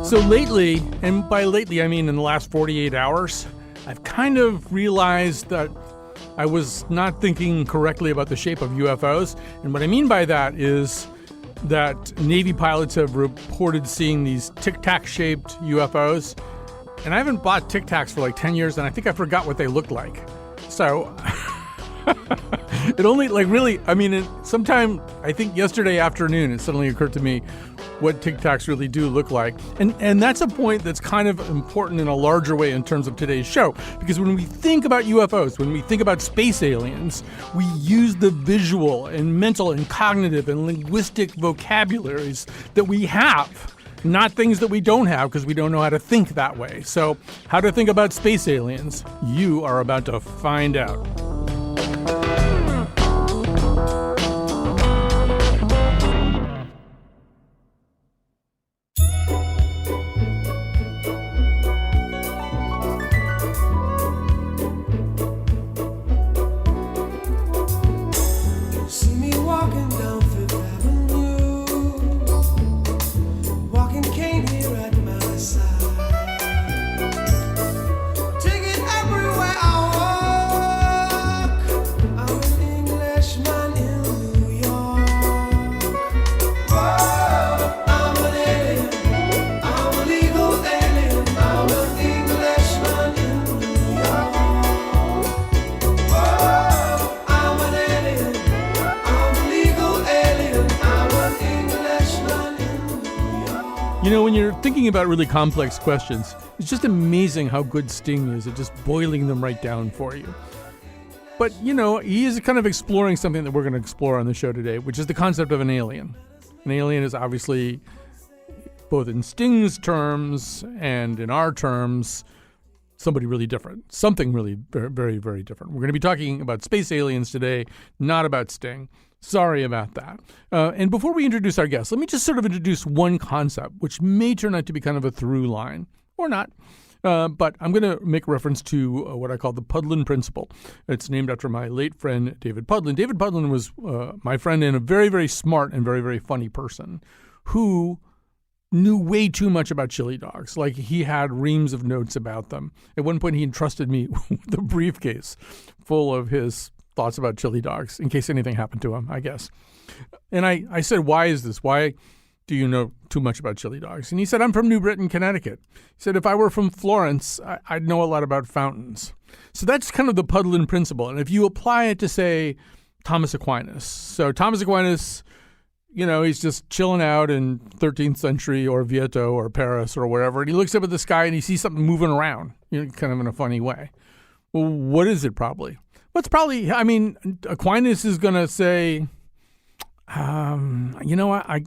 So lately, and by lately I mean in the last 48 hours, I've kind of realized that I was not thinking correctly about the shape of UFOs. And what I mean by that is that Navy pilots have reported seeing these tic-tac shaped UFOs. And I haven't bought Tic Tacs for like 10 years, and I think I forgot what they looked like. So it only, sometime, I think yesterday afternoon, it suddenly occurred to me what Tic Tacs really do look like. And that's a point that's kind of important in a larger way in terms of today's show. Because when we think about UFOs, when we think about space aliens, we use the visual and mental and cognitive and linguistic vocabularies that we have. Not things that we don't have because we don't know how to think that way. So how to think about space aliens, you are about to find out. You know, when you're thinking about really complex questions, it's just amazing how good Sting is at just boiling them right down for you. But, you know, he is kind of exploring something that we're going to explore on the show today, which is the concept of an alien. An alien is obviously, both in Sting's terms and in our terms, somebody really different. Something really very, very, very different. We're going to be talking about space aliens today, not about Sting. Sorry about that. And before we introduce our guests, let me just sort of introduce one concept, which may turn out to be kind of a through line, or not. But I'm going to make reference to what I call the Pudlin Principle. It's named after my late friend, David Pudlin. David Pudlin was my friend and a very, very smart and very, very funny person who knew way too much about chili dogs. Like, he had reams of notes about them. At one point, he entrusted me with a briefcase full of his thoughts about chili dogs in case anything happened to him, I guess. And I said, why is this? Why do you know too much about chili dogs? And he said, I'm from New Britain, Connecticut. He said, if I were from Florence, I'd know a lot about fountains. So that's kind of the Pudlin Principle. And if you apply it to, say, Thomas Aquinas. So Thomas Aquinas, you know, he's just chilling out in 13th century Orvieto or Paris or wherever, and he looks up at the sky and he sees something moving around, you know, kind of in a funny way. Well, what is it probably? What's probably, I mean, Aquinas is going to say, you know, I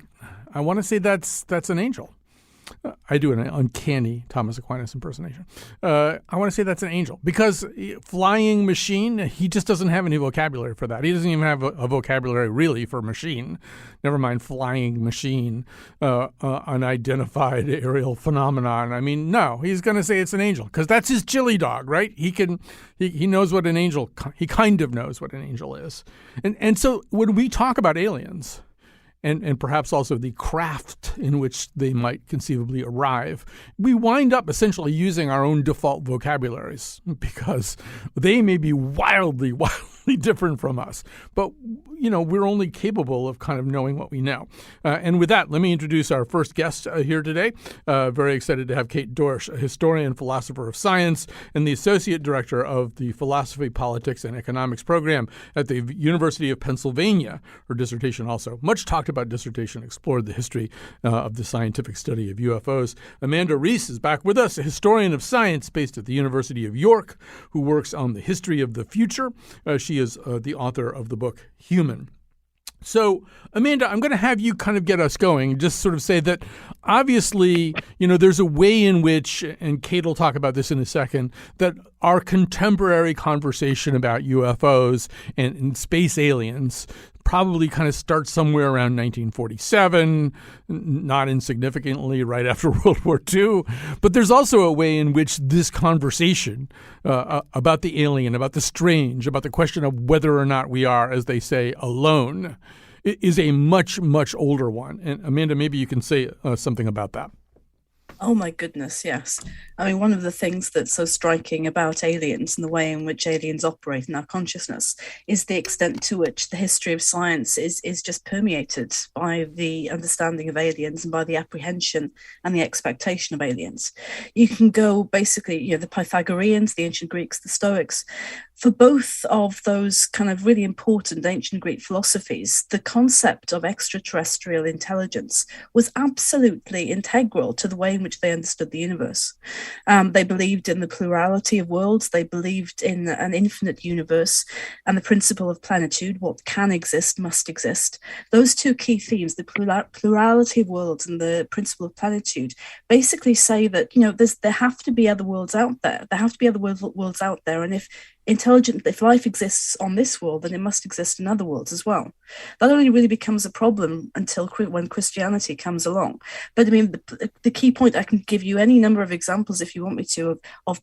want to say that's an angel. I do an uncanny Thomas Aquinas impersonation. I want to say that's an angel because flying machine, he just doesn't have any vocabulary for that. He doesn't even have a vocabulary really for machine. Never mind flying machine, unidentified aerial phenomenon. I mean, no, he's going to say it's an angel because that's his chili dog, right? He knows what an angel, he kind of knows what an angel is. And so when we talk about aliens, and perhaps also the craft in which they might conceivably arrive, we wind up essentially using our own default vocabularies because they may be wildly, wildly different from us. But, you know, we're only capable of kind of knowing what we know. And with that, let me introduce our first guest here today. Very excited to have Kate Dorsch, a historian, philosopher of science, and the associate director of the Philosophy, Politics, and Economics program at the University of Pennsylvania. Her dissertation also, much talked about dissertation, explored the history of the scientific study of UFOs. Amanda Rees is back with us, a historian of science based at the University of York, who works on the history of the future. She is the author of the book Human. So, Amanda, I'm going to have you kind of get us going and just sort of say that obviously, you know, there's a way in which, and Kate will talk about this in a second, that our contemporary conversation about UFOs and space aliens probably kind of starts somewhere around 1947, not insignificantly right after World War II. But there's also a way in which this conversation about the alien, about the strange, about the question of whether or not we are, as they say, alone, is a much, much older one. And Amanda, maybe you can say something about that. Oh my goodness, yes. I mean, one of the things that's so striking about aliens and the way in which aliens operate in our consciousness is the extent to which the history of science is just permeated by the understanding of aliens and by the apprehension and the expectation of aliens. You can go basically, the Pythagoreans, the ancient Greeks, the Stoics. For both of those kind of really important ancient Greek philosophies, the concept of extraterrestrial intelligence was absolutely integral to the way in which they understood the universe. They believed in the plurality of worlds. They believed in an infinite universe and the principle of plenitude. What can exist must exist. Those two key themes, the plurality of worlds and the principle of plenitude, basically say that, there have to be other worlds out there. There have to be other worlds out there. And if life exists on this world, then it must exist in other worlds as well. That only really becomes a problem when Christianity comes along. But I mean, the key point, I can give you any number of examples if you want me to, of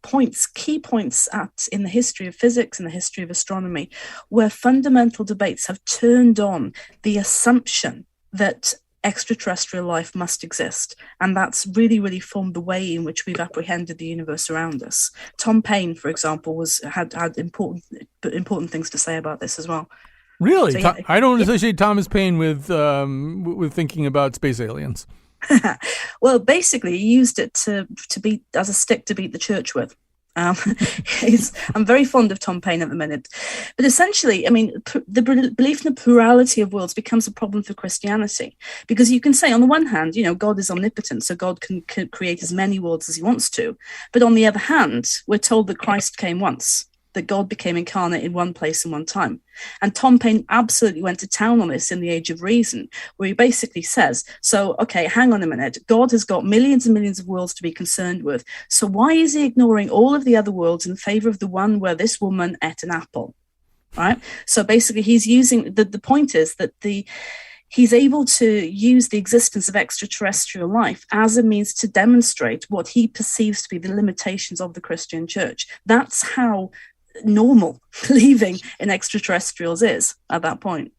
key points in the history of physics and the history of astronomy, where fundamental debates have turned on the assumption that extraterrestrial life must exist. And that's really, really formed the way in which we've apprehended the universe around us. Tom Paine, for example, had important things to say about this as well. Really? So, yeah, I don't associate Thomas Paine with thinking about space aliens. Well, basically, he used it to beat as a stick to beat the church with. I'm very fond of Tom Paine at the minute. But essentially, I mean, the belief in the plurality of worlds becomes a problem for Christianity, because you can say, on the one hand, God is omnipotent, so God can create as many worlds as he wants to. But on the other hand, we're told that Christ came once, that God became incarnate in one place and one time. And Tom Paine absolutely went to town on this in The Age of Reason, where he basically says, so, okay, hang on a minute. God has got millions and millions of worlds to be concerned with. So why is he ignoring all of the other worlds in favor of the one where this woman ate an apple? Right? So basically, he's using, the point is that he's able to use the existence of extraterrestrial life as a means to demonstrate what he perceives to be the limitations of the Christian church. That's how normal believing in extraterrestrials is at that point.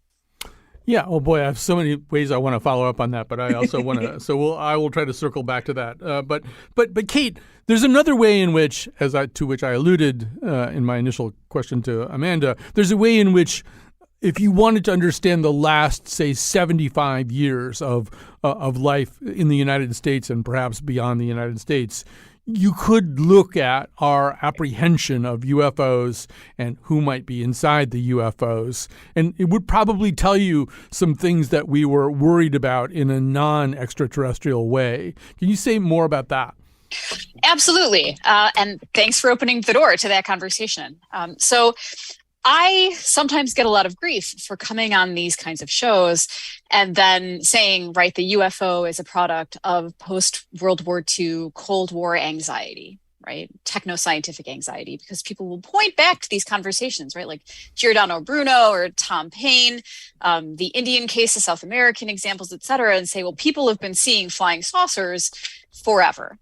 Yeah. Oh boy, I have so many ways I want to follow up on that, but I also want to. So I will try to circle back to that. But Kate, there's another way in which, to which I alluded in my initial question to Amanda. There's a way in which, if you wanted to understand the last, say, 75 years of life in the United States and perhaps beyond the United States, you could look at our apprehension of UFOs and who might be inside the UFOs. And it would probably tell you some things that we were worried about in a non-extraterrestrial way. Can you say more about that? Absolutely. And thanks for opening the door to that conversation. So I sometimes get a lot of grief for coming on these kinds of shows and then saying, right, the UFO is a product of post-World War II Cold War anxiety, right? Techno-scientific anxiety, because people will point back to these conversations, right? Like Giordano Bruno or Tom Paine, the Indian case, the South American examples, et cetera, and say, well, people have been seeing flying saucers forever.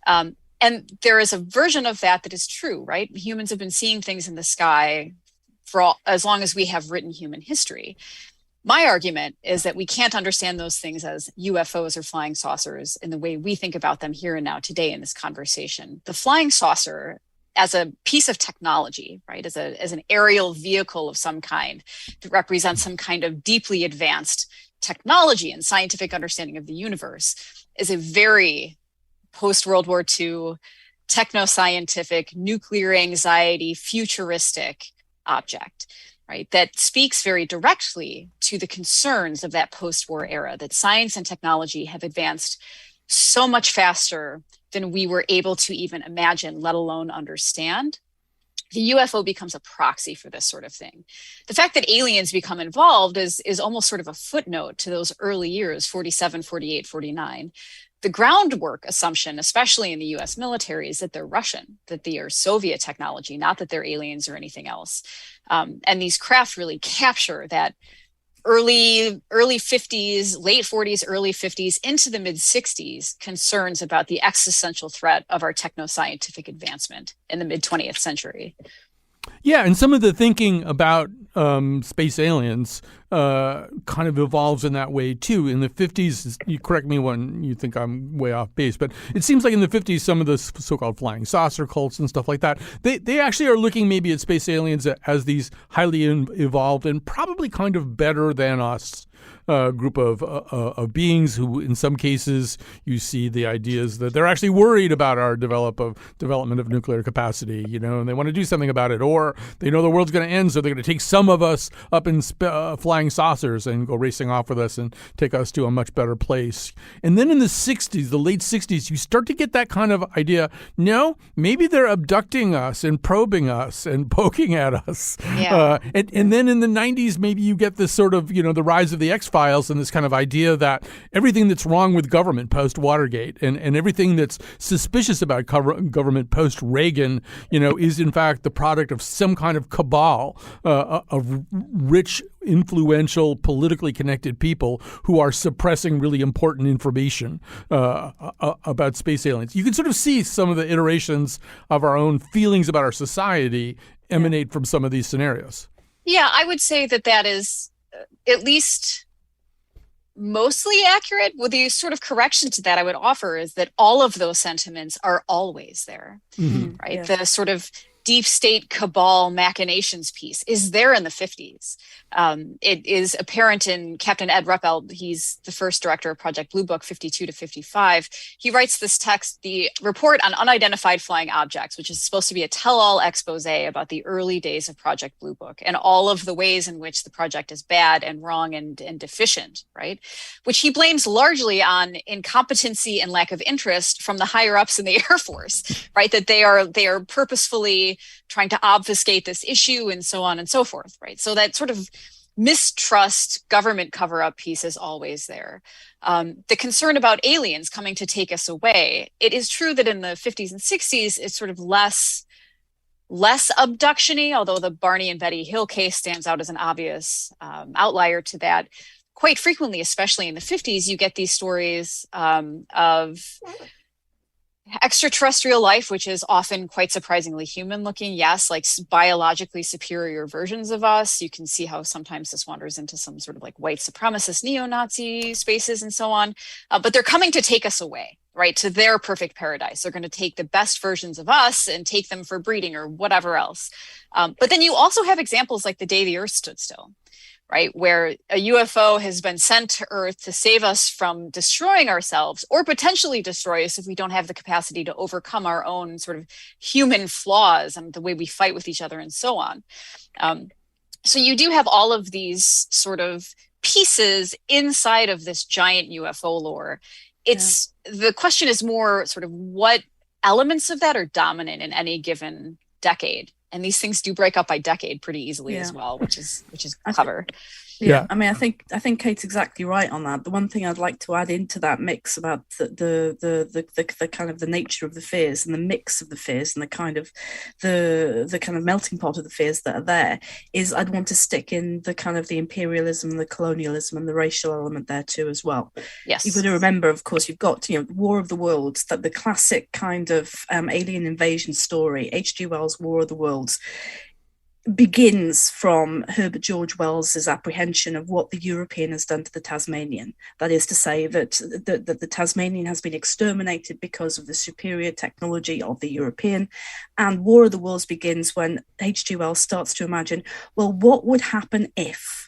And there is a version of that is true, right? Humans have been seeing things in the sky for as long as we have written human history. My argument is that we can't understand those things as UFOs or flying saucers in the way we think about them here and now today in this conversation. The flying saucer as a piece of technology, right, as an aerial vehicle of some kind that represents some kind of deeply advanced technology and scientific understanding of the universe, is a very post-World War II, techno-scientific, nuclear anxiety, futuristic object, right, that speaks very directly to the concerns of that post-war era, that science and technology have advanced so much faster than we were able to even imagine, let alone understand. The UFO becomes a proxy for this sort of thing. The fact that aliens become involved is almost sort of a footnote to those early years, 47, 48, 49. The groundwork assumption, especially in the US military, is that they're Russian, that they are Soviet technology, not that they're aliens or anything else. And these craft really capture that early 50s, late 40s, early 50s, into the mid 60s concerns about the existential threat of our techno-scientific advancement in the mid 20th century. Yeah, and some of the thinking about space aliens kind of evolves in that way too. In the 50s, you correct me when you think I'm way off base, but it seems like in the 50s, some of the so-called flying saucer cults and stuff like that, they actually are looking maybe at space aliens as these highly evolved and probably kind of better than us group of beings who, in some cases, you see the ideas that they're actually worried about our development of nuclear capacity, and they want to do something about it, or they know the world's going to end, so they're going to take some of us up in flying saucers and go racing off with us and take us to a much better place. And then in the 60s, the late 60s, you start to get that kind of idea. No, maybe they're abducting us and probing us and poking at us. Yeah. And then in the 90s, maybe you get this sort of, the rise of the X-Files and this kind of idea that everything that's wrong with government post-Watergate and everything that's suspicious about government post-Reagan, is in fact the product of some kind of cabal of rich, influential, politically connected people who are suppressing really important information about space aliens. You can sort of see some of the iterations of our own feelings about our society emanate from some of these scenarios. Yeah, I would say that is at least mostly accurate. With the sort of correction to that I would offer is that all of those sentiments are always there, right? Yeah. The sort of deep state cabal machinations piece is there in the 50s. It is apparent in Captain Ed Ruppelt. He's the first director of Project Blue Book 52 to 55. He writes this text, the report on unidentified flying objects, which is supposed to be a tell-all expose about the early days of Project Blue Book and all of the ways in which the project is bad and wrong and deficient, right? Which he blames largely on incompetency and lack of interest from the higher ups in the Air Force, right? That they are purposefully trying to obfuscate this issue and so on and so forth, right? So that sort of mistrust government cover-up piece is always there. The concern about aliens coming to take us away, it is true that in the 50s and 60s, it's sort of less abduction-y, although the Barney and Betty Hill case stands out as an obvious outlier to that. Quite frequently, especially in the 50s, you get these stories of extraterrestrial life, which is often quite surprisingly human looking. Yes, like biologically superior versions of us. You can see how sometimes this wanders into some sort of like white supremacist neo-Nazi spaces and so on. But they're coming to take us away, right, to their perfect paradise. They're going to take the best versions of us and take them for breeding or whatever else. But then you also have examples like the day the Earth stood still, right, where a UFO has been sent to Earth to save us from destroying ourselves or potentially destroy us if we don't have the capacity to overcome our own sort of human flaws and the way we fight with each other and so on. So you do have all of these sort of pieces inside of this giant UFO lore. The question is more sort of what elements of that are dominant in any given decade. And these things do break up by decade pretty easily as well, which is clever. I mean, I think Kate's exactly right on that. The one thing I'd like to add into that mix about the kind of the nature of the fears and the mix of the fears and the kind of melting pot of the fears that are there is I'd want to stick in the kind of the imperialism, the colonialism, and the racial element there too as well. Yes, you've got to remember, of course, you've got War of the Worlds, that the classic kind of alien invasion story, H.G. Wells' War of the Worlds, begins from Herbert George Wells's apprehension of what the European has done to the Tasmanian. That is to say that the Tasmanian has been exterminated because of the superior technology of the European. And War of the Worlds begins when H.G. Wells starts to imagine, well, what would happen if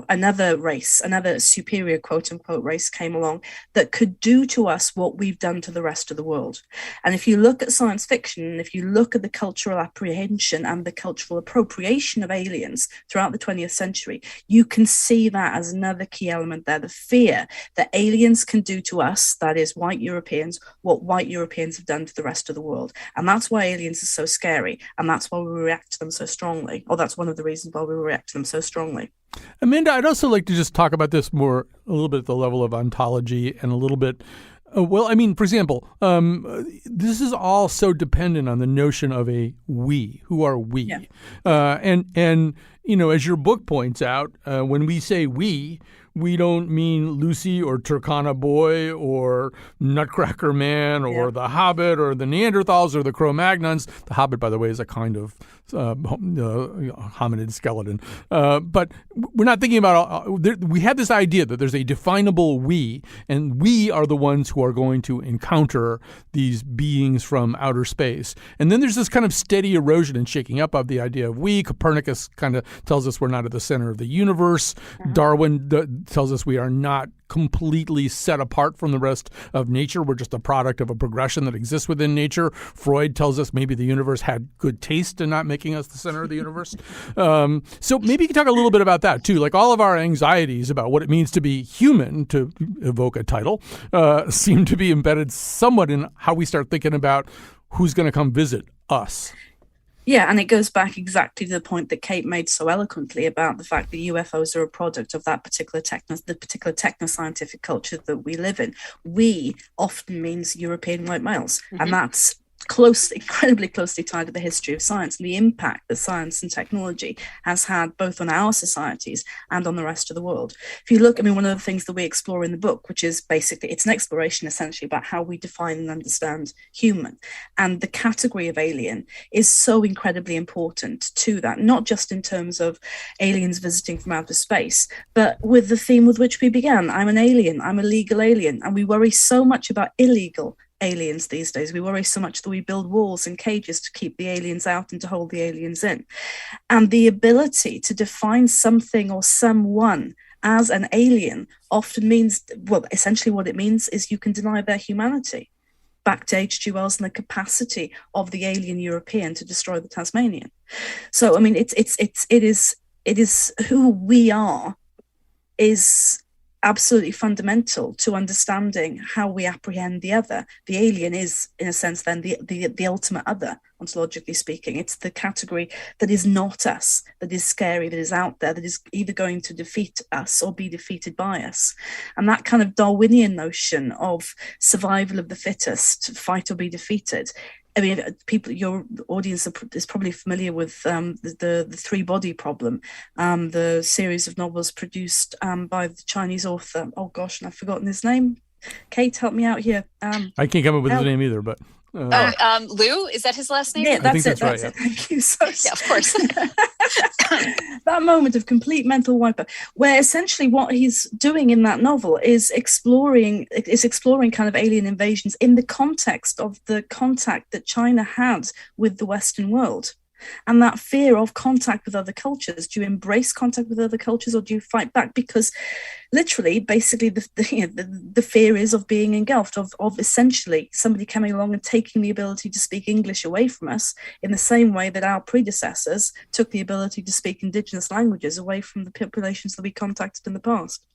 another race, another superior quote unquote race came along that could do to us what we've done to the rest of the world. And if you look at science fiction, and if you look at the cultural apprehension and the cultural appropriation of aliens throughout the 20th century, you can see that as another key element there, the fear that aliens can do to us, that is white Europeans, what white Europeans have done to the rest of the world. And that's why aliens are so scary. And that's why we react to them so strongly. Or that's one of the reasons why we react to them so strongly. Amanda, I'd also like to just talk about this more a little bit at the level of ontology and a little bit, for example, this is all so dependent on the notion of a we. Who are we? Yeah. And as your book points out, when we say we, we don't mean Lucy or Turkana Boy or Nutcracker Man or the Hobbit or the Neanderthals or the Cro-Magnons. The Hobbit, by the way, is a kind of hominid skeleton. But we're not thinking about, we have this idea that there's a definable we, and we are the ones who are going to encounter these beings from outer space. And then there's this kind of steady erosion and shaking up of the idea of we. Copernicus kind of tells us we're not at the center of the universe. Darwin tells us we are not completely set apart from the rest of nature. We're just a product of a progression that exists within nature. Freud tells us maybe the universe had good taste in not making us the center of the universe. So maybe you can talk a little bit about that too. Like all of our anxieties about what it means to be human, to evoke a title, seem to be embedded somewhat in how we start thinking about who's going to come visit us. Yeah, and it goes back exactly to the point that Kate made so eloquently about the fact that UFOs are a product of that particular techno-scientific culture that we live in. We often means European white males, and that's incredibly closely tied to the history of science and the impact that science and technology has had both on our societies and on the rest of the world. If you look, one of the things that we explore in the book, which is basically, it's an exploration essentially about how we define and understand human. And the category of alien is so incredibly important to that, not just in terms of aliens visiting from outer space, but with the theme with which we began. I'm an alien, I'm a legal alien, and we worry so much about illegal aliens these days. We worry so much that we build walls and cages to keep the aliens out and to hold the aliens in. And the ability to define something or someone as an alien often means, essentially what it means is you can deny their humanity. Back to H.G. Wells and the capacity of the alien European to destroy the Tasmanian. So, it is who we are is absolutely fundamental to understanding how we apprehend the other. The alien is, in a sense, then the ultimate other, ontologically speaking. It's the category that is not us, that is scary, that is out there, that is either going to defeat us or be defeated by us. And that kind of Darwinian notion of survival of the fittest, fight or be defeated. Your audience is probably familiar with the three-body problem, the series of novels produced by the Chinese author. Oh gosh, and I've forgotten his name. Kate, help me out here. I can't come up with his name either, but. Lou, is that his last name? Yeah, that's it. Right, yeah. Thank you. So yeah, of course. That moment of complete mental wipeout, where essentially what he's doing in that novel is exploring kind of alien invasions in the context of the contact that China had with the Western world. And that fear of contact with other cultures. Do you embrace contact with other cultures or do you fight back? Because literally, basically, the fear is of being engulfed, of essentially somebody coming along and taking the ability to speak English away from us in the same way that our predecessors took the ability to speak indigenous languages away from the populations that we contacted in the past.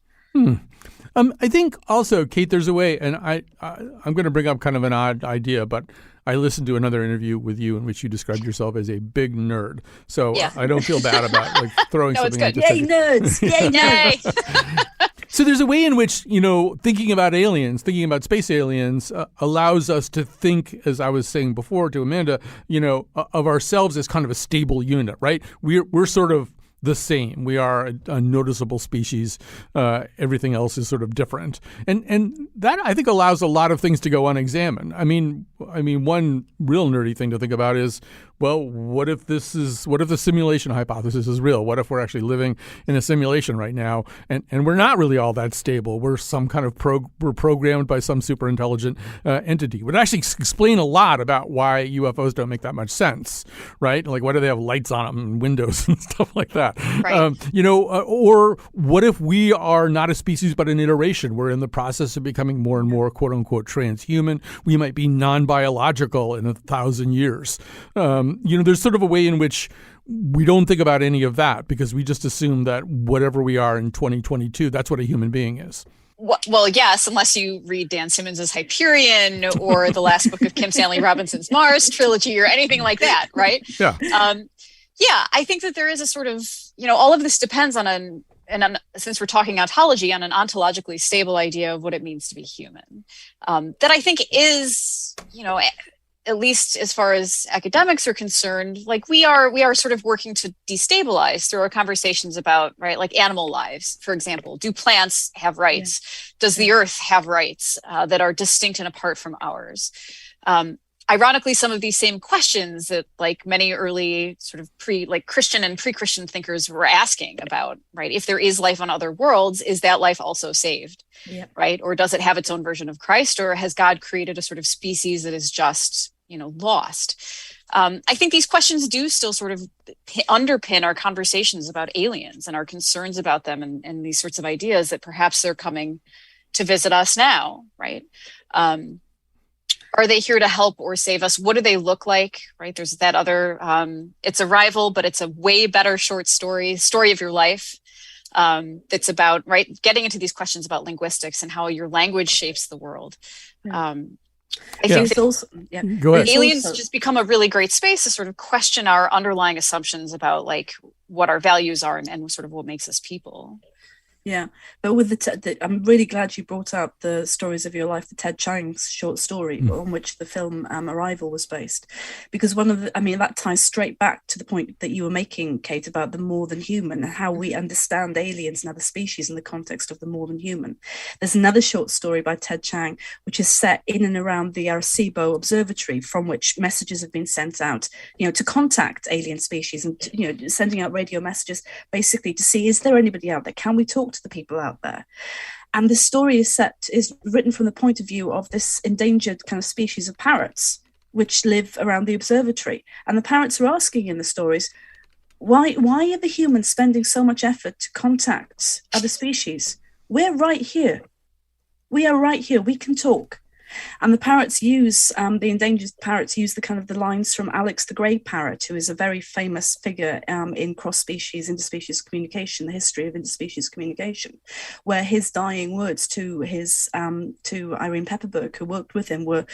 I think also, Kate, there's a way, and I'm going to bring up kind of an odd idea, but I listened to another interview with you in which you described yourself as a big nerd. So yeah. I don't feel bad about throwing something at you. Yay, nerds! Yay, nerds! So there's a way in which, thinking about aliens, thinking about space aliens allows us to think, as I was saying before to Amanda, of ourselves as kind of a stable unit, right? We're sort of the same. We are a noticeable species. Everything else is sort of different. And that, I think, allows a lot of things to go unexamined. I mean, one real nerdy thing to think about is, well, what if the simulation hypothesis is real? What if we're actually living in a simulation right now and we're not really all that stable? We're some kind of we're programmed by some super intelligent entity. It would actually explain a lot about why UFOs don't make that much sense, right? Like, why do they have lights on them and windows and stuff like that? Right. Or what if we are not a species but an iteration? We're in the process of becoming more and more quote unquote transhuman. We might be non-biological in 1,000 years. There's sort of a way in which we don't think about any of that because we just assume that whatever we are in 2022, that's what a human being is. Well, yes, unless you read Dan Simmons' Hyperion or the last book of Kim Stanley Robinson's Mars trilogy or anything like that, right? Yeah. Yeah, I think that there is a sort of, all of this depends on since we're talking ontology, on an ontologically stable idea of what it means to be human. That I think is, at least as far as academics are concerned, like we are sort of working to destabilize through our conversations about, right, like animal lives, for example. Do plants have rights? Yeah. Does the earth have rights that are distinct and apart from ours? Ironically, some of these same questions that like many early sort of Christian and pre-Christian thinkers were asking about, right? If there is life on other worlds, is that life also saved, right? Or does it have its own version of Christ, or has God created a sort of species that is just, lost? I think these questions do still sort of underpin our conversations about aliens and our concerns about them, and these sorts of ideas that perhaps they're coming to visit us now, right? Are they here to help or save us? What do they look like, right? There's that other, it's Arrival, but it's a way better short story of your life. That's about, right, getting into these questions about linguistics and how your language shapes the world. I think that aliens just become a really great space to sort of question our underlying assumptions about like what our values are and sort of what makes us people. Yeah, but with I'm really glad you brought up the stories of your life, the Ted Chiang's short story on which the film Arrival was based, because that ties straight back to the point that you were making, Kate, about the more than human and how we understand aliens and other species in the context of the more than human. There's another short story by Ted Chiang which is set in and around the Arecibo Observatory, from which messages have been sent out, to contact alien species and sending out radio messages basically to see, is there anybody out there? Can we talk to the people out there? And the story is written from the point of view of this endangered kind of species of parrots which live around the observatory, and the parrots are asking in the stories, why are the humans spending so much effort to contact other species? We're right here, we can talk. And the parrots use, the endangered parrots use the lines from Alex the Grey Parrot, who is a very famous figure in cross-species, interspecies communication, the history of interspecies communication, where his dying words to Irene Pepperberg, who worked with him, were,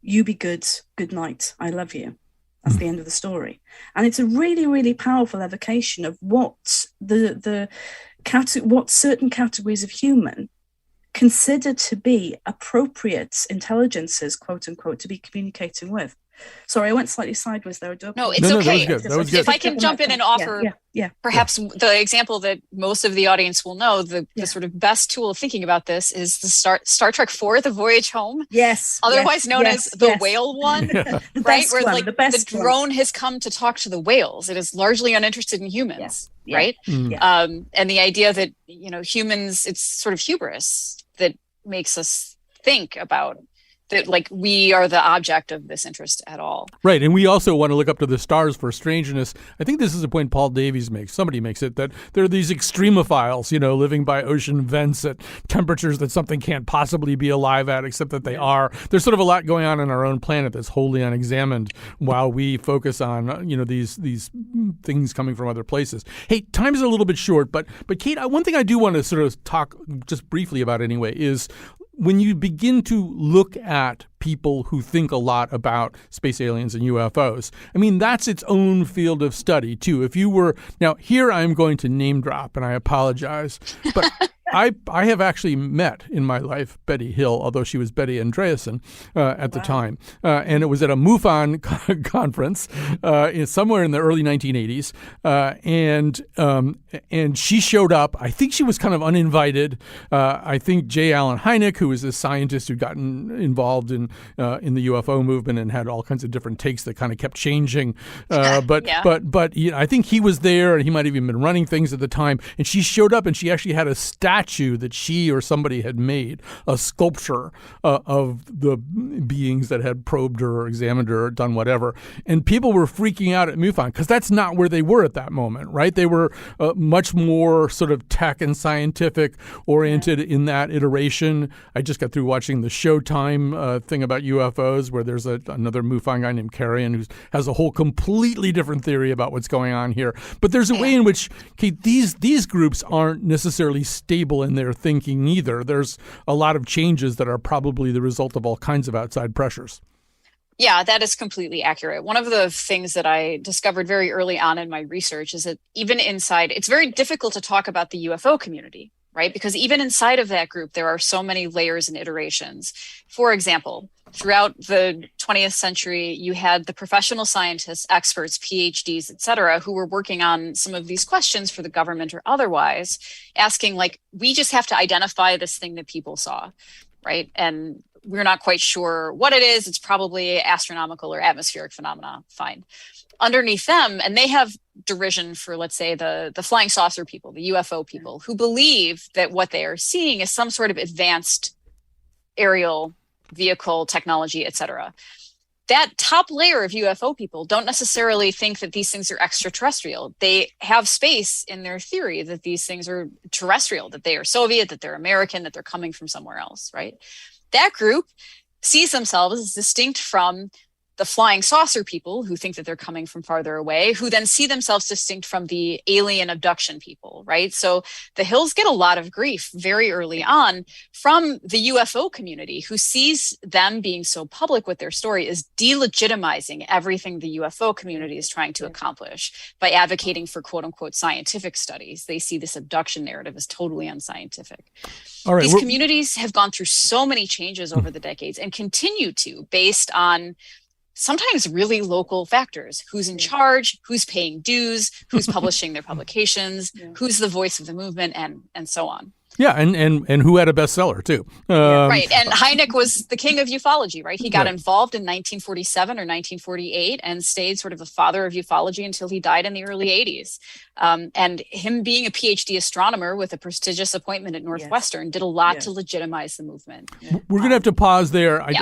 "You be good, good night, I love you." That's the end of the story. And it's a really, really powerful evocation of what what certain categories of human considered to be appropriate intelligences, quote unquote, to be communicating with. Sorry, I went slightly sideways there. No, it's okay. That was good. If I can jump in and offer perhaps the example that most of the audience will know, the sort of best tool of thinking about this is the Star Trek IV, The Voyage Home. Yes. Otherwise known as the whale one, right? Where the drone has come to talk to the whales. It is largely uninterested in humans, right? And the idea that, humans, it's sort of hubris that makes us think about that, like, we are the object of this interest at all. Right. And we also want to look up to the stars for strangeness. I think this is a point Paul Davies makes. Somebody makes it, that there are these extremophiles, living by ocean vents at temperatures that something can't possibly be alive at, except that they are. There's sort of a lot going on our own planet that's wholly unexamined, while we focus on, these things coming from other places. Hey, time is a little bit short, but Kate, one thing I do want to sort of talk just briefly about anyway is, when you begin to look at people who think a lot about space aliens and UFOs, that's its own field of study, too. If you were, now here I'm going to name drop, and I apologize, but I have actually met in my life Betty Hill, although she was Betty Andreasen at the time. And it was at a MUFON conference somewhere in the early 1980s. And she showed up. I think she was kind of uninvited. I think J. Allen Hynek, who was a scientist who'd gotten involved in the UFO movement and had all kinds of different takes that kind of kept changing. But I think he was there, and he might have even been running things at the time. And she showed up, and she actually had a statue that she or somebody had made, a sculpture of the beings that had probed her or examined her or done whatever. And people were freaking out at MUFON because that's not where they were at that moment, right? They were much more sort of tech and scientific oriented in that iteration. I just got through watching the Showtime thing about UFOs, where there's another MUFON guy named Carrion who has a whole completely different theory about what's going on here. But there's a way in which, Kate, these groups aren't necessarily stable in their thinking either. There's a lot of changes that are probably the result of all kinds of outside pressures. Yeah, that is completely accurate. One of the things that I discovered very early on in my research is that even inside, it's very difficult to talk about the UFO community, right? Because even inside of that group, there are so many layers and iterations. For example, throughout the 20th century, you had the professional scientists, experts, PhDs, et cetera, who were working on some of these questions for the government or otherwise, asking like, we just have to identify this thing that people saw, right? And we're not quite sure what it is. It's probably astronomical or atmospheric phenomena. Fine. Underneath them, and they have derision for, let's say, the flying saucer people, the UFO people, who believe that what they are seeing is some sort of advanced aerial vehicle technology, et cetera. That top layer of UFO people don't necessarily think that these things are extraterrestrial. They have space in their theory that these things are terrestrial, that they are Soviet, that they're American, that they're coming from somewhere else, right? That group sees themselves as distinct from the flying saucer people who think that they're coming from farther away, who then see themselves distinct from the alien abduction people, right? So the Hills get a lot of grief very early on from the UFO community, who sees them being so public with their story as delegitimizing everything the UFO community is trying to accomplish by advocating for quote unquote scientific studies. They see this abduction narrative as totally unscientific. All right, these communities have gone through so many changes over the decades and continue to, based on sometimes really local factors: who's in charge, who's paying dues, who's publishing their publications, who's the voice of the movement, and so on. Yeah, and who had a bestseller too. Right, and Hynek was the king of ufology, right? He got involved in 1947 or 1948 and stayed sort of the father of ufology until he died in the early 80s. And him being a PhD astronomer with a prestigious appointment at Northwestern did a lot to legitimize the movement. We're going to have to pause there. I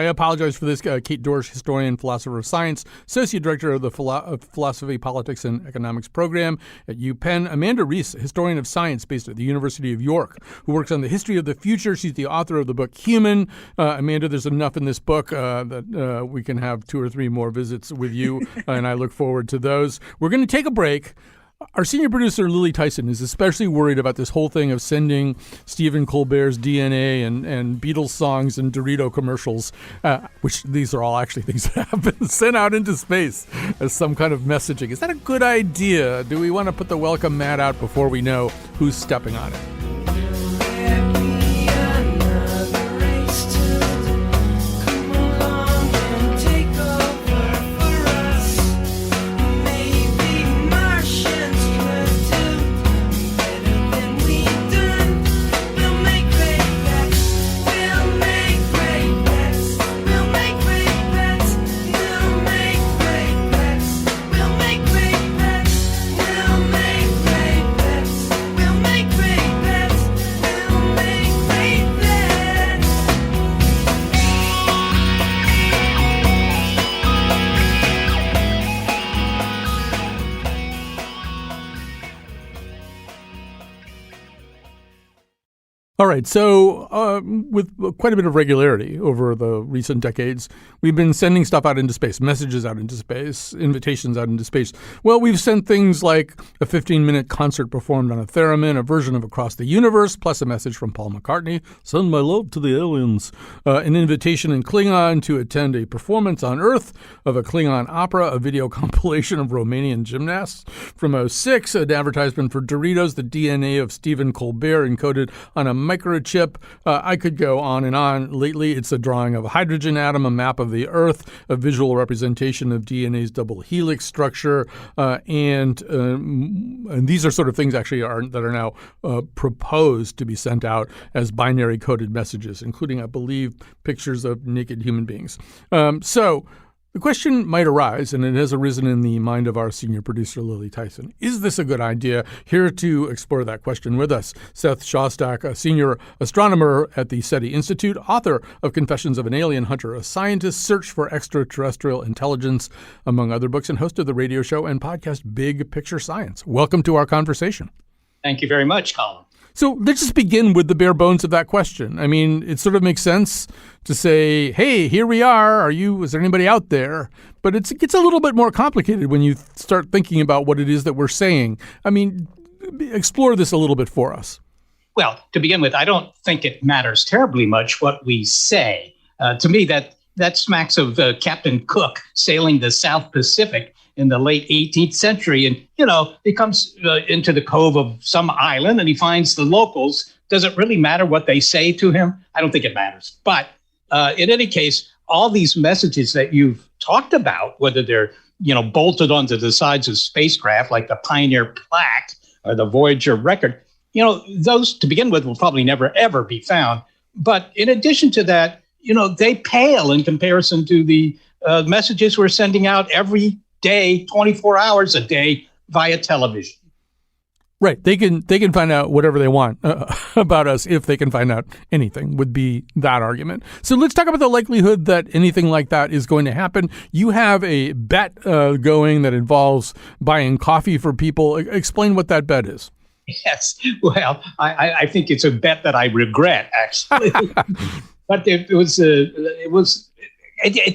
apologize for this. Kate Dorsch, historian, philosopher of science, associate director of the Philosophy, Politics, and Economics program at UPenn. Amanda Rees, historian of science based at the University of York, who works on the history of the future. She's the author of the book Human. Amanda, there's enough in this book that we can have 2 or 3 more visits with you, and I look forward to those. We're going to take a break. Our senior producer, Lily Tyson, is especially worried about this whole thing of sending Stephen Colbert's DNA and Beatles songs and Dorito commercials, which these are all actually things that have been sent out into space as some kind of messaging. Is that a good idea? Do we want to put the welcome mat out before we know who's stepping on it? All right, so with quite a bit of regularity over the recent decades, we've been sending stuff out into space, messages out into space, invitations out into space. Well, we've sent things like a 15-minute concert performed on a theremin, a version of Across the Universe, plus a message from Paul McCartney, send my love to the aliens, an invitation in Klingon to attend a performance on Earth of a Klingon opera, a video compilation of Romanian gymnasts from '06, an advertisement for Doritos, the DNA of Stephen Colbert encoded on a microchip. I could go on and on. Lately, it's a drawing of a hydrogen atom, a map of the Earth, a visual representation of DNA's double helix structure, and these are sort of things actually that are now proposed to be sent out as binary coded messages, including, I believe, pictures of naked human beings. So the question might arise, and it has arisen in the mind of our senior producer, Lily Tyson. Is this a good idea? Here to explore that question with us, Seth Shostak, a senior astronomer at the SETI Institute, author of Confessions of an Alien Hunter, a scientist's search for extraterrestrial intelligence, among other books, and host of the radio show and podcast Big Picture Science. Welcome to our conversation. Thank you very much, Colin. So let's just begin with the bare bones of that question. I mean, it sort of makes sense to say, hey, here we are. Is there anybody out there? But it gets a little bit more complicated when you start thinking about what it is that we're saying. I mean, explore this a little bit for us. Well, to begin with, I don't think it matters terribly much what we say. To me, that smacks of Captain Cook sailing the South Pacific in the late 18th century. And, he comes into the cove of some island and he finds the locals. Does it really matter what they say to him? I don't think it matters. But in any case, all these messages that you've talked about, whether they're, bolted onto the sides of spacecraft like the Pioneer plaque or the Voyager record, those to begin with will probably never, ever be found. But in addition to that, they pale in comparison to the messages we're sending out every day, 24 hours a day via television. Right. They can find out whatever they want about us if they can find out anything would be that argument. So let's talk about the likelihood that anything like that is going to happen. You have a bet going that involves buying coffee for people. Explain what that bet is. Yes. Well, I think it's a bet that I regret, actually. But it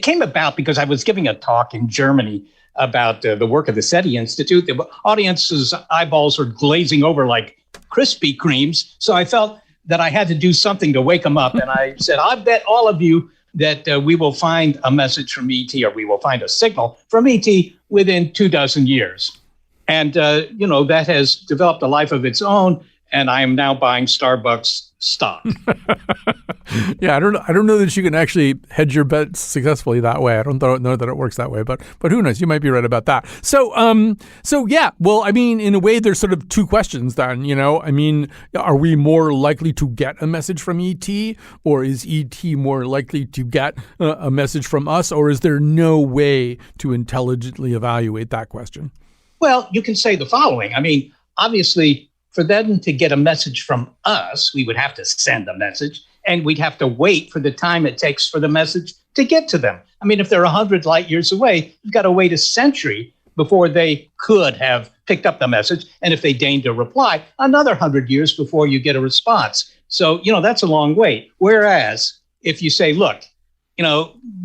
came about because I was giving a talk in Germany about the work of the SETI Institute. The audience's eyeballs were glazing over like Krispy Kremes. So I felt that I had to do something to wake them up. And I said, I bet all of you that we will find a message from ET, or we will find a signal from ET within 24 years. And, that has developed a life of its own. And I am now buying Starbucks stock. Yeah, I don't know that you can actually hedge your bets successfully that way. I don't know that it works that way, but who knows? You might be right about that. So yeah. Well, I mean, in a way, there's sort of two questions then. I mean, are we more likely to get a message from ET, or is ET more likely to get a message from us, or is there no way to intelligently evaluate that question? Well, you can say the following. I mean, obviously, for them to get a message from us, we would have to send a message, and we'd have to wait for the time it takes for the message to get to them. I mean, if they're 100 light years away, you've got to wait a century before they could have picked up the message. And if they deign to reply, another 100 years before you get a response. So, that's a long wait. Whereas if you say, look,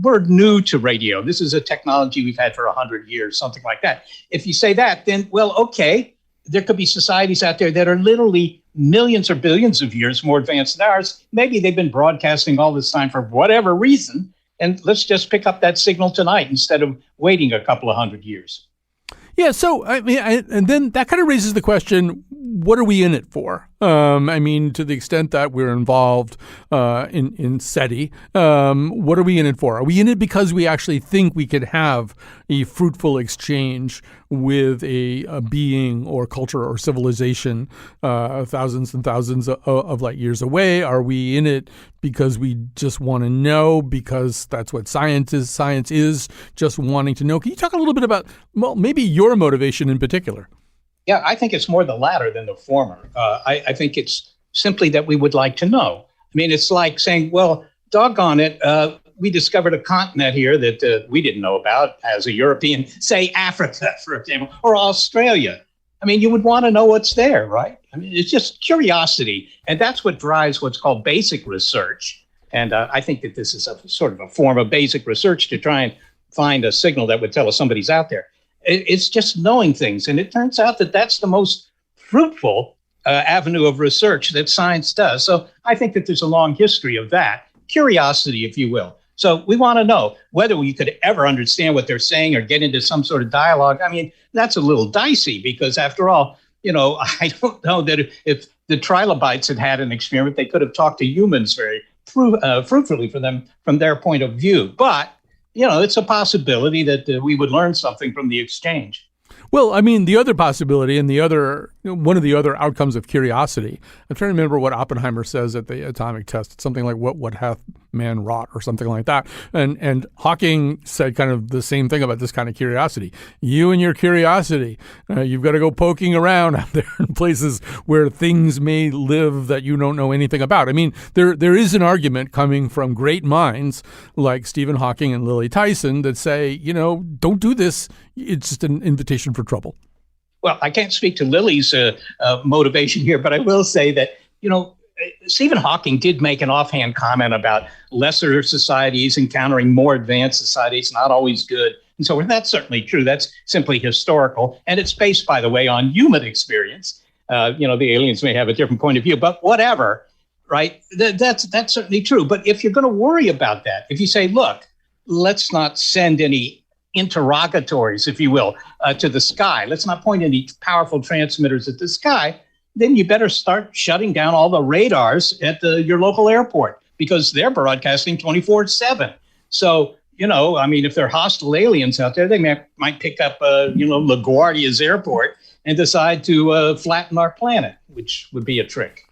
we're new to radio. This is a technology we've had for 100 years, something like that. If you say that, then, well, okay, there could be societies out there that are literally millions or billions of years more advanced than ours. Maybe they've been broadcasting all this time for whatever reason, and let's just pick up that signal tonight instead of waiting a couple of 100 years. Yeah, so I mean, and then that kind of raises the question: what are we in it for? I mean, to the extent that we're involved in SETI, what are we in it for? Are we in it because we actually think we could have a fruitful exchange with a being or culture or civilization thousands and thousands of light years away? Are we in it because we just want to know, because that's what science is? Science is just wanting to know. Can you talk a little bit about, well, maybe your motivation in particular? Yeah, I think it's more the latter than the former. I think it's simply that we would like to know. I mean, it's like saying, well, doggone it, we discovered a continent here that we didn't know about as a European, say Africa, for example, or Australia. I mean, you would want to know what's there, right? I mean, it's just curiosity. And that's what drives what's called basic research. And I think that this is a sort of a form of basic research to try and find a signal that would tell us somebody's out there. It's just knowing things. And it turns out that that's the most fruitful avenue of research that science does. So I think that there's a long history of that, curiosity, if you will. So we want to know whether we could ever understand what they're saying or get into some sort of dialogue. I mean, that's a little dicey because after all, I don't know that if the trilobites had an experiment, they could have talked to humans very fruitfully from their point of view. But it's a possibility that we would learn something from the exchange. Well, I mean, the other possibility and one of the other outcomes of curiosity, I'm trying to remember what Oppenheimer says at the atomic test. It's something like what hath man wrought or something like that. And Hawking said kind of the same thing about this kind of curiosity. You and your curiosity, you've got to go poking around out there in places where things may live that you don't know anything about. I mean, there is an argument coming from great minds like Stephen Hawking and Lily Tyson that say, don't do this. It's just an invitation for trouble. Well, I can't speak to Lily's motivation here, but I will say that, Stephen Hawking did make an offhand comment about lesser societies encountering more advanced societies, not always good. And so that's certainly true. That's simply historical. And it's based, by the way, on human experience. The aliens may have a different point of view, but whatever, right? That's certainly true. But if you're going to worry about that, if you say, look, let's not send any interrogatories, if you will, to the sky. Let's not point any powerful transmitters at the sky. Then you better start shutting down all the radars at your local airport because they're broadcasting 24/7. So, I mean, if they're hostile aliens out there, they might pick up, LaGuardia's airport and decide to flatten our planet, which would be a trick.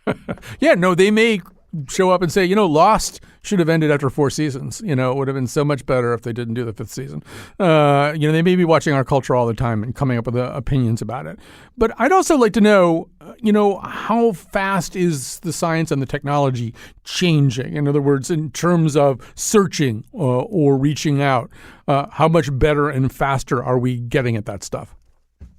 Yeah, no, they may show up and say, Lost should have ended after 4 seasons. It would have been so much better if they didn't do the 5th season. They may be watching our culture all the time and coming up with opinions about it. But I'd also like to know, how fast is the science and the technology changing? In other words, in terms of searching or reaching out, how much better and faster are we getting at that stuff?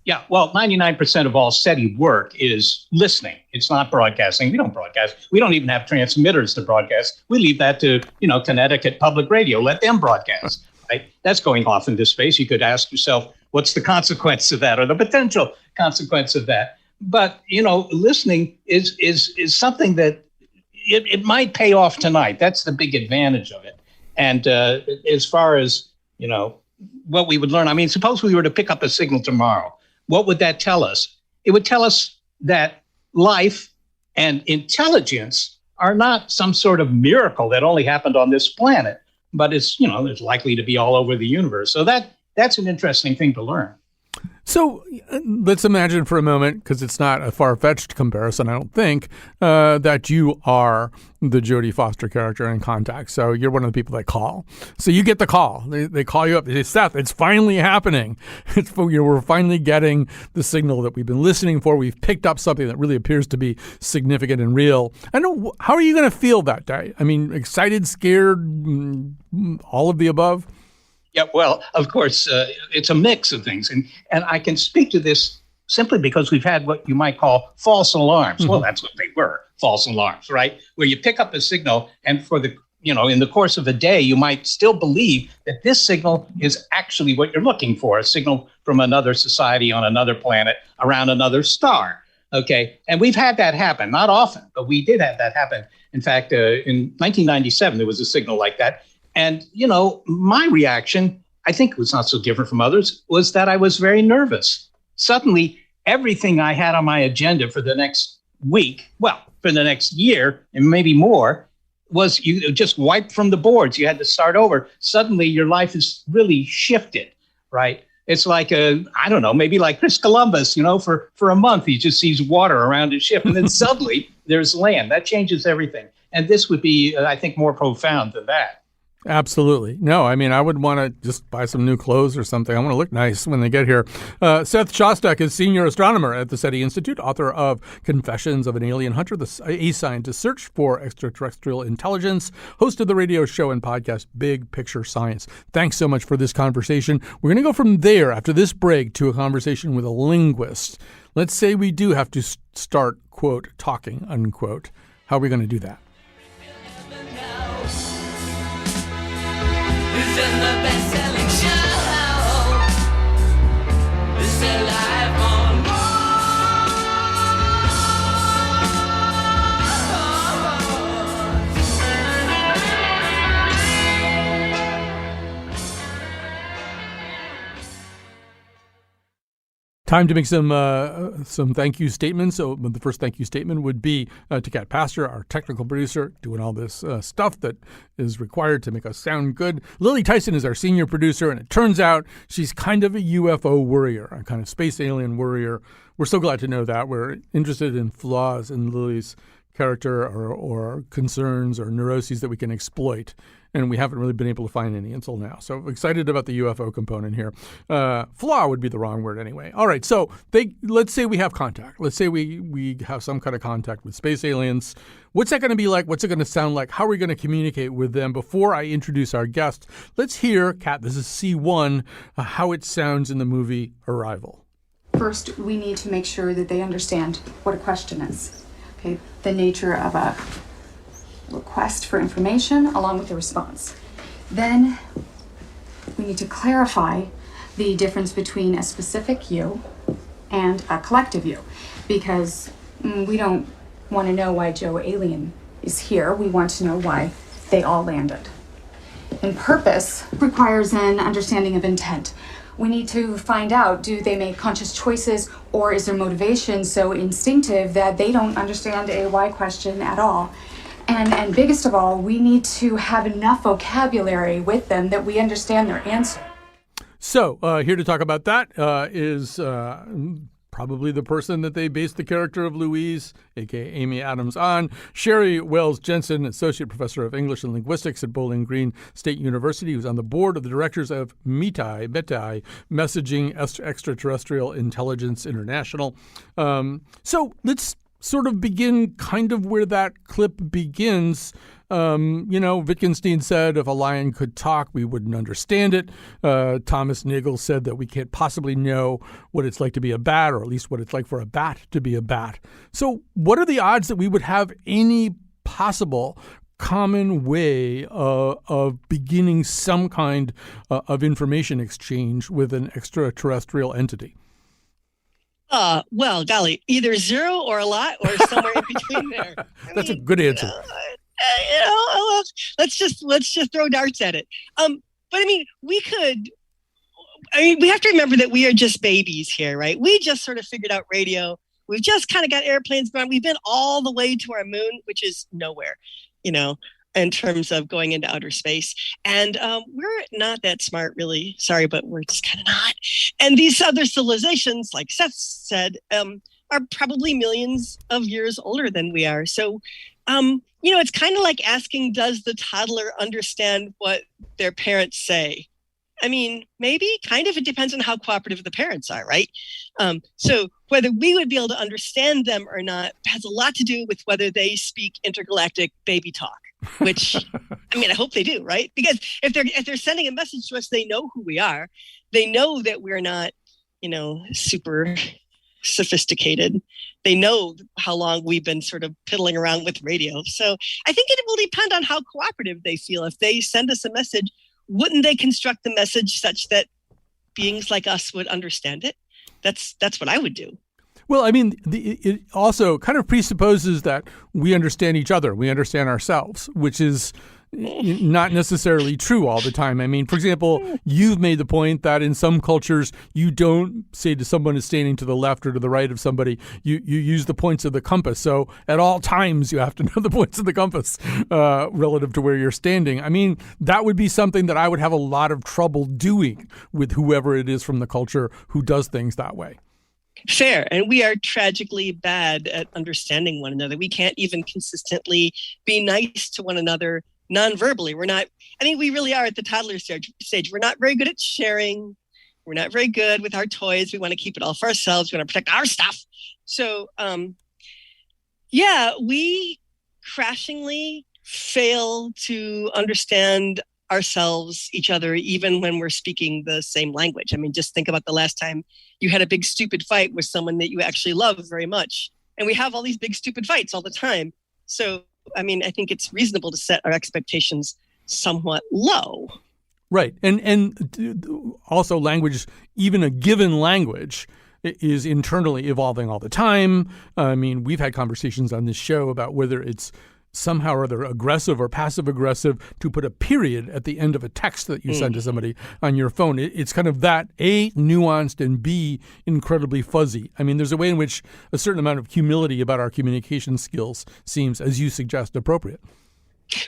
Yeah, well, 99% of all SETI work is listening. It's not broadcasting. We don't broadcast. We don't even have transmitters to broadcast. We leave that to, Connecticut Public Radio. Let them broadcast, right? That's going off into space. You could ask yourself, what's the consequence of that or the potential consequence of that? But, listening is something that it might pay off tonight. That's the big advantage of it. And as far as, what we would learn, I mean, suppose we were to pick up a signal tomorrow. What would that tell us? It would tell us that life and intelligence are not some sort of miracle that only happened on this planet, but it's, there's likely to be all over the universe. So that's an interesting thing to learn. So let's imagine for a moment, because it's not a far-fetched comparison, I don't think, that you are the Jodie Foster character in Contact. So you're one of the people that call. So you get the call. They call you up. They say, Seth, it's finally happening. We're finally getting the signal that we've been listening for. We've picked up something that really appears to be significant and real. How are you going to feel that day? I mean, excited, scared, all of the above? Yeah, well, of course, it's a mix of things. And I can speak to this simply because we've had what you might call false alarms. Mm-hmm. Well, that's what they were, false alarms, right? Where you pick up a signal and in the course of a day, you might still believe that this signal is actually what you're looking for, a signal from another society on another planet around another star. Okay. And we've had that happen, not often, but we did have that happen. In fact, in 1997, there was a signal like that. And, my reaction, I think it was not so different from others, was that I was very nervous. Suddenly, everything I had on my agenda for the next week, for the next year and maybe more, was you just wiped from the boards. You had to start over. Suddenly, your life is really shifted, right? It's like, maybe like Chris Columbus, for a month, he just sees water around his ship. And then suddenly, there's land. That changes everything. And this would be, I think, more profound than that. Absolutely. No, I mean, I would want to just buy some new clothes or something. I want to look nice when they get here. Seth Shostak is senior astronomer at the SETI Institute, author of Confessions of an Alien Hunter, A Scientist's Search for Extraterrestrial Intelligence, host of the radio show and podcast Big Picture Science. Thanks so much for this conversation. We're going to go from there after this break to a conversation with a linguist. Let's say we do have to start, quote, talking, unquote. How are we going to do that? Who's in the best-selling show? Is their life on Time to make some thank you statements. So the first thank you statement would be to Kat Pastor, our technical producer, doing all this stuff that is required to make us sound good. Lily Tyson is our senior producer, and it turns out she's kind of a UFO worrier, a kind of space alien worrier. We're so glad to know that. We're interested in flaws in Lily's character or concerns or neuroses that we can exploit. And we haven't really been able to find any until now. So excited about the UFO component here. Flaw would be the wrong word anyway. All right, so let's say we have contact. Let's say we have some kind of contact with space aliens. What's that going to be like? What's it going to sound like? How are we going to communicate with them? Before I introduce our guest, let's hear, Kat, this is C1, how it sounds in the movie Arrival. First, we need to make sure that they understand what a question is. Okay, the nature of a request for information along with the response. Then we need to clarify the difference between a specific you and a collective you, because we don't want to know why Joe Alien is here. We want to know why they all landed. And purpose requires an understanding of intent. We need to find out, do they make conscious choices, or is their motivation so instinctive that they don't understand a why question at all? And biggest of all, we need to have enough vocabulary with them that we understand their answer. So here to talk about that is probably the person that they based the character of Louise, a.k.a. Amy Adams, on, Sherry Wells Jensen, Associate Professor of English and Linguistics at Bowling Green State University, who's on the board of the directors of METI, Messaging Extraterrestrial Intelligence International. So let's sort of begin kind of where that clip begins. Wittgenstein said if a lion could talk, we wouldn't understand it. Thomas Nagel said that we can't possibly know what it's like to be a bat, or at least what it's like for a bat to be a bat. So what are the odds that we would have any possible common way of beginning some kind of information exchange with an extraterrestrial entity? Well, golly, either zero or a lot or somewhere in between there. That's a good answer. Let's just throw darts at it. But I mean, we have to remember that we are just babies here, right? We just sort of figured out radio. We've just kind of got airplanes going. We've been all the way to our moon, which is nowhere, in terms of going into outer space. And we're not that smart, really. Sorry, but we're just kind of not. And these other civilizations, like Seth said, are probably millions of years older than we are. So, it's kind of like asking, does the toddler understand what their parents say? I mean, maybe, kind of. It depends on how cooperative the parents are, right? So whether we would be able to understand them or not has a lot to do with whether they speak intergalactic baby talk, which, I hope they do, right? Because if they're sending a message to us, they know who we are. They know that we're not, super sophisticated. They know how long we've been sort of piddling around with radio. So I think it will depend on how cooperative they feel. If they send us a message, wouldn't they construct the message such that beings like us would understand it? That's what I would do. Well, it also kind of presupposes that we understand each other. We understand ourselves, which is not necessarily true all the time. For example, you've made the point that in some cultures, you don't say to someone who's standing to the left or to the right of somebody, you use the points of the compass. So at all times, you have to know the points of the compass relative to where you're standing. That would be something that I would have a lot of trouble doing with whoever it is from the culture who does things that way. Fair. And we are tragically bad at understanding one another. We can't even consistently be nice to one another non-verbally. We're not, we really are at the toddler stage. We're not very good at sharing. We're not very good with our toys. We want to keep it all for ourselves. We want to protect our stuff. So, we crashingly fail to understand ourselves, each other, even when we're speaking the same language. Just think about the last time you had a big stupid fight with someone that you actually love very much. And we have all these big stupid fights all the time. So, I think it's reasonable to set our expectations somewhat low. Right. And also language, even a given language, is internally evolving all the time. We've had conversations on this show about whether it's somehow or other aggressive or passive aggressive to put a period at the end of a text that you send to somebody on your phone. It's kind of that, A, nuanced, and B, incredibly fuzzy. There's a way in which a certain amount of humility about our communication skills seems, as you suggest, appropriate.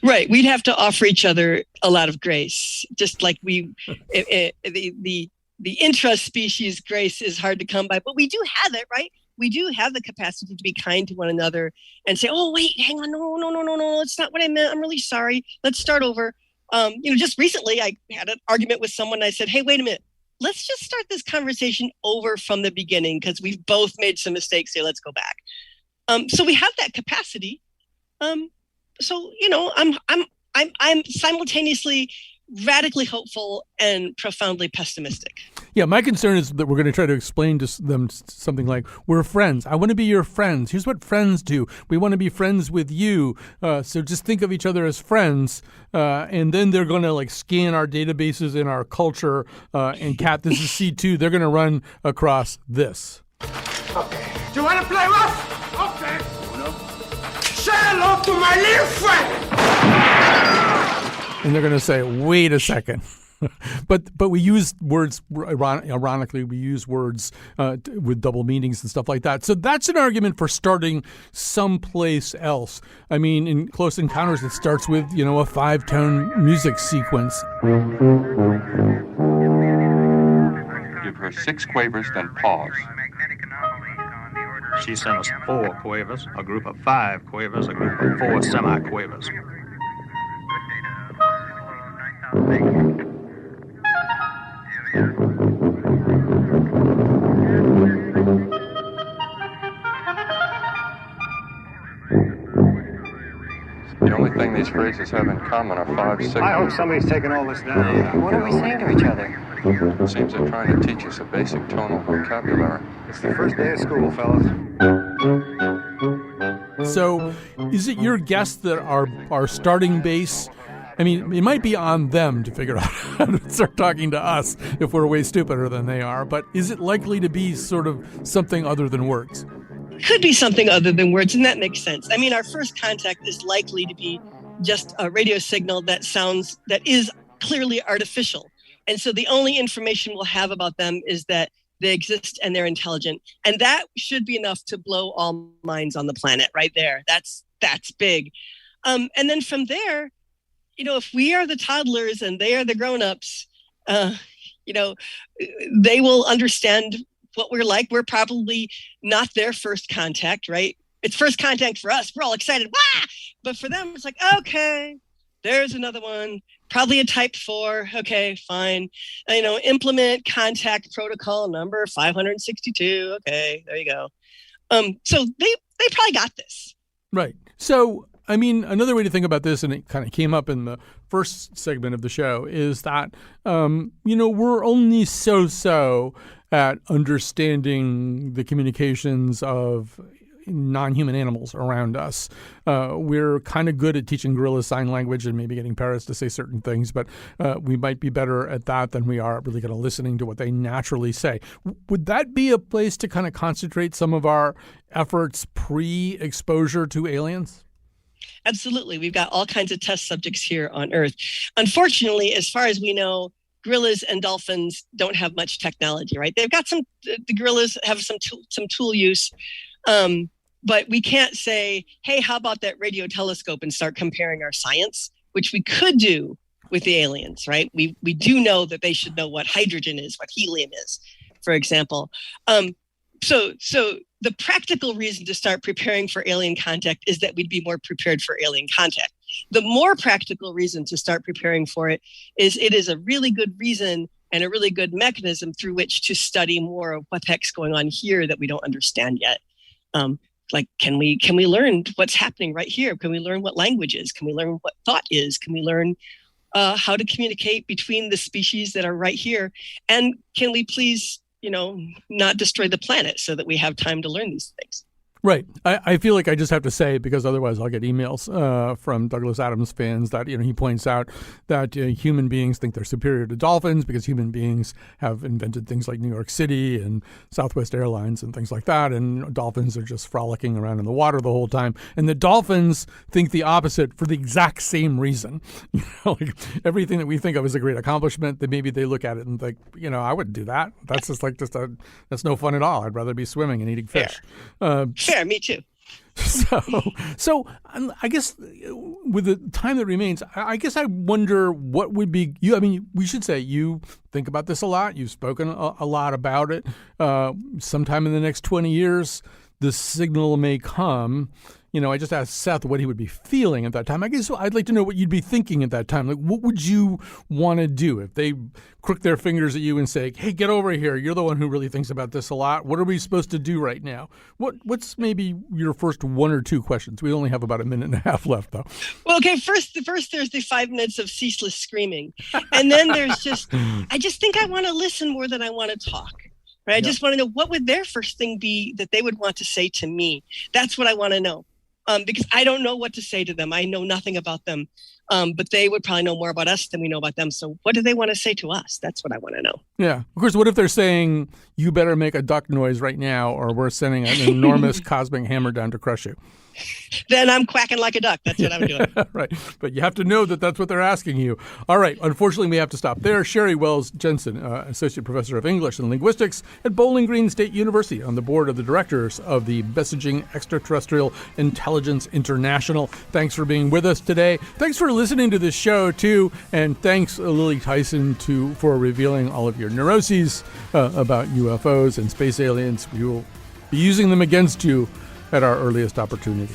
Right. We'd have to offer each other a lot of grace, just like the intra-species grace is hard to come by, but we do have it, right? We do have the capacity to be kind to one another and say, oh, wait, hang on. No, it's not what I meant. I'm really sorry. Let's start over. Just recently I had an argument with someone. And I said, hey, wait a minute. Let's just start this conversation over from the beginning because we've both made some mistakes here. Let's go back. So we have that capacity. I'm simultaneously radically hopeful and profoundly pessimistic. Yeah, my concern is that we're going to try to explain to them something like, we're friends. I want to be your friends. Here's what friends do. We want to be friends with you. So just think of each other as friends. And then they're going to scan our databases in our culture. And Kat, this is C2. They're going to run across this. Okay. Do you want to play rough? Okay. Say hello to my little friend. and they're going to say, wait a second. But we use words, ironically, we use words with double meanings and stuff like that. So that's an argument for starting someplace else. I mean, in Close Encounters, it starts with, a 5-tone music sequence. Give her 6 quavers, then pause. She sent us 4 quavers, a group of 5 quavers, a group of 4 semi-quavers. The only thing these phrases have in common are 5 signals. I hope somebody's taking all this down. What are we saying to each other? It seems they're trying to teach us a basic tonal vocabulary. It's the first day of school, fellas. So is it your guess that our starting base, I mean, it might be on them to figure out how to start talking to us if we're way stupider than they are, but is it likely to be sort of something other than words? Could be something other than words, and that makes sense. I mean, our first contact is likely to be just a radio signal that is clearly artificial. And so the only information we'll have about them is that they exist and they're intelligent. And that should be enough to blow all minds on the planet right there. That's big. And then from there, if we are the toddlers and they are the grown-ups, they will understand what we're like. We're probably not their first contact, right? It's first contact for us. We're all excited. Wah! But for them, it's like, okay, there's another one. Probably a type 4. Okay, fine. Implement contact protocol number 562. Okay, there you go. So they probably got this. Right. So, I mean, another way to think about this, and it kind of came up in the first segment of the show, is that, we're only so at understanding the communications of non-human animals around us. We're kind of good at teaching gorillas sign language and maybe getting parrots to say certain things, but we might be better at that than we are really kind of listening to what they naturally say. Would that be a place to kind of concentrate some of our efforts pre-exposure to aliens? Absolutely. We've got all kinds of test subjects here on Earth. Unfortunately, as far as we know, gorillas and dolphins don't have much technology, right? They've got the gorillas have some tool use, but we can't say, hey, how about that radio telescope and start comparing our science, which we could do with the aliens, right? We do know that they should know what hydrogen is, what helium is, for example. So the practical reason to start preparing for alien contact is that we'd be more prepared for alien contact. The more practical reason to start preparing for it is a really good reason and a really good mechanism through which to study more of what the heck's going on here that we don't understand yet. Like, can we learn what's happening right here? Can we learn what language is? Can we learn what thought is? Can we learn how to communicate between the species that are right here? And can we please, not destroy the planet so that we have time to learn these things? Right. I feel like I just have to say, because otherwise I'll get emails from Douglas Adams fans that, he points out that human beings think they're superior to dolphins because human beings have invented things like New York City and Southwest Airlines and things like that. And dolphins are just frolicking around in the water the whole time. And the dolphins think the opposite for the exact same reason. Like everything that we think of as a great accomplishment, that maybe they look at it and think, I wouldn't do that. That's just that's no fun at all. I'd rather be swimming and eating fish. Fair, me too. So I guess with the time that remains, I guess I wonder what would be you. I mean, we should say you think about this a lot. You've spoken a lot about it. Sometime in the next 20 years, the signal may come. I just asked Seth what he would be feeling at that time. I guess I'd like to know what you'd be thinking at that time. Like, what would you want to do if they crook their fingers at you and say, hey, get over here. You're the one who really thinks about this a lot. What are we supposed to do right now? What's maybe your first 1 or 2 questions? We only have about a minute and a half left, though. Well, okay, first there's the 5 minutes of ceaseless screaming. And then there's I just think I want to listen more than I want to talk. Right? I just want to know, what would their first thing be that they would want to say to me? That's what I want to know. Because I don't know what to say to them. I know nothing about them. But they would probably know more about us than we know about them. So what do they want to say to us? That's what I want to know. Yeah. Of course, what if they're saying, you better make a duck noise right now, or we're sending an enormous cosmic hammer down to crush you? then I'm quacking like a duck. That's what I'm doing. Right. But you have to know that that's what they're asking you. All right. Unfortunately, we have to stop there. Sherry Wells Jensen, Associate Professor of English and Linguistics at Bowling Green State University, on the board of the directors of the Messaging Extraterrestrial Intelligence International. Thanks for being with us today. Thanks for listening to this show, too. And thanks, Lily Tyson, for revealing all of your neuroses about UFOs and space aliens. We will be using them against you at our earliest opportunity.